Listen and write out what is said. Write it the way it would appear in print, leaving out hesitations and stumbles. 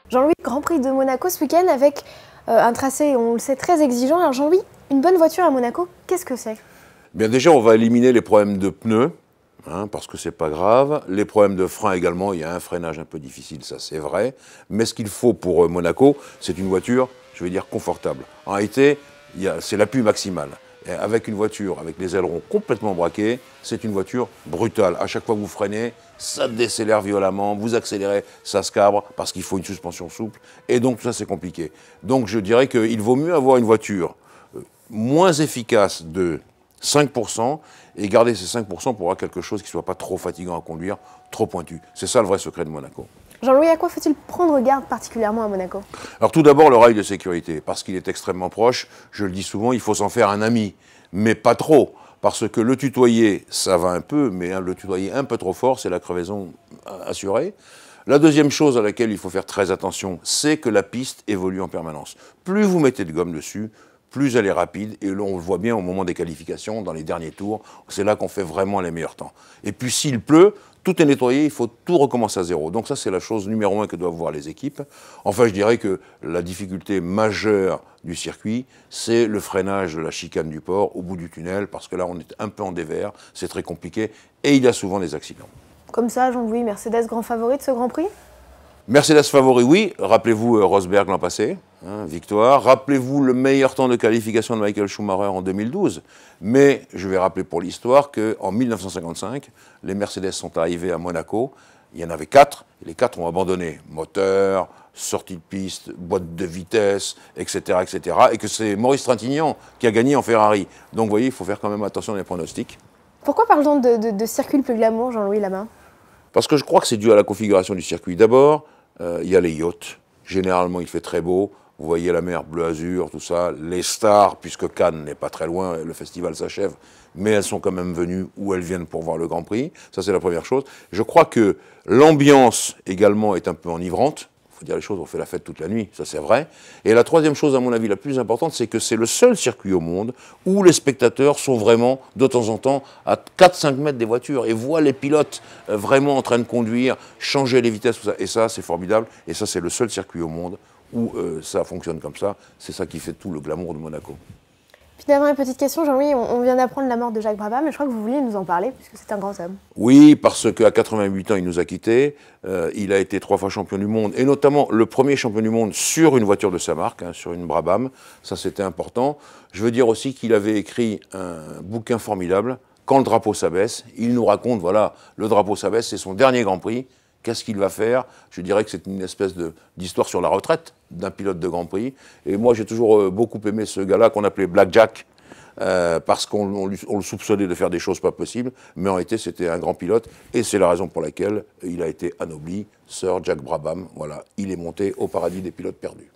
Jean-Louis, Grand Prix de Monaco ce week-end avec un tracé, on le sait, très exigeant. Alors Jean-Louis, une bonne voiture à Monaco, qu'est-ce que c'est? Bien déjà, on va éliminer les problèmes de pneus, parce que c'est pas grave. Les problèmes de frein également, il y a un freinage un peu difficile, ça c'est vrai. Mais ce qu'il faut pour Monaco, c'est une voiture, je vais dire, confortable. En réalité, c'est l'appui maximal. Et avec une voiture, avec les ailerons complètement braqués, c'est une voiture brutale. À chaque fois que vous freinez, ça décélère violemment, vous accélérez, ça se cabre, parce qu'il faut une suspension souple. Et donc tout ça, c'est compliqué. Donc je dirais qu'il vaut mieux avoir une voiture moins efficace de 5% et garder ces 5% pour avoir quelque chose qui ne soit pas trop fatigant à conduire, trop pointu. C'est ça le vrai secret de Monaco. Jean-Louis, à quoi faut-il prendre garde particulièrement à Monaco? Alors tout d'abord, le rail de sécurité, parce qu'il est extrêmement proche. Je le dis souvent, il faut s'en faire un ami, mais pas trop. Parce que le tutoyer, ça va un peu, mais le tutoyer un peu trop fort, c'est la crevaison assurée. La deuxième chose à laquelle il faut faire très attention, c'est que la piste évolue en permanence. Plus vous mettez de gomme dessus, plus elle est rapide, et là on le voit bien au moment des qualifications, dans les derniers tours, c'est là qu'on fait vraiment les meilleurs temps. Et puis s'il pleut, tout est nettoyé, il faut tout recommencer à zéro. Donc ça c'est la chose numéro 1 que doivent voir les équipes. Enfin je dirais que la difficulté majeure du circuit, c'est le freinage de la chicane du port au bout du tunnel, parce que là on est un peu en dévers, c'est très compliqué, et il y a souvent des accidents. Comme ça, Jean-Louis, Mercedes grand favori de ce Grand Prix? Mercedes favori, oui. Rappelez-vous Rosberg l'an passé, victoire. Rappelez-vous le meilleur temps de qualification de Michael Schumacher en 2012. Mais je vais rappeler pour l'histoire qu'en 1955, les Mercedes sont arrivés à Monaco. Il y en avait 4, et les 4 ont abandonné. Moteur, sortie de piste, boîte de vitesse, etc., etc. Et que c'est Maurice Trintignant qui a gagné en Ferrari. Donc vous voyez, il faut faire quand même attention à les pronostics. Pourquoi parle-t-on de circuit le plus glamour, Jean-Louis, là-bas? Parce que je crois que c'est dû à la configuration du circuit. D'abord, il y a les yachts. Généralement, il fait très beau. Vous voyez la mer bleu azur, tout ça. Les stars, puisque Cannes n'est pas très loin, le festival s'achève, mais elles sont quand même venues où elles viennent pour voir le Grand Prix. Ça, c'est la première chose. Je crois que l'ambiance également est un peu enivrante. Il faut dire les choses, on fait la fête toute la nuit, ça c'est vrai. Et la troisième chose, à mon avis, la plus importante, c'est que c'est le seul circuit au monde où les spectateurs sont vraiment, de temps en temps, à 4-5 mètres des voitures et voient les pilotes vraiment en train de conduire, changer les vitesses, tout ça. Et ça, c'est formidable. Et ça, c'est le seul circuit au monde où ça fonctionne comme ça. C'est ça qui fait tout le glamour de Monaco. Finalement, une petite question, Jean-Louis, on vient d'apprendre la mort de Jacques Brabham, mais je crois que vous vouliez nous en parler, puisque c'est un grand homme. Oui, parce qu'à 88 ans, il nous a quittés. Il a été 3 fois champion du monde, et notamment le premier champion du monde sur une voiture de sa marque, sur une Brabham. Ça, c'était important. Je veux dire aussi qu'il avait écrit un bouquin formidable, Quand le drapeau s'abaisse. Il nous raconte, voilà, le drapeau s'abaisse, c'est son dernier Grand Prix. Qu'est-ce qu'il va faire? Je dirais que c'est une espèce d'histoire sur la retraite d'un pilote de Grand Prix. Et moi, j'ai toujours beaucoup aimé ce gars-là qu'on appelait Black Jack, parce qu'on le soupçonnait de faire des choses pas possibles. Mais en réalité, c'était un grand pilote. Et c'est la raison pour laquelle il a été anobli, Sir Jack Brabham. Voilà, il est monté au paradis des pilotes perdus.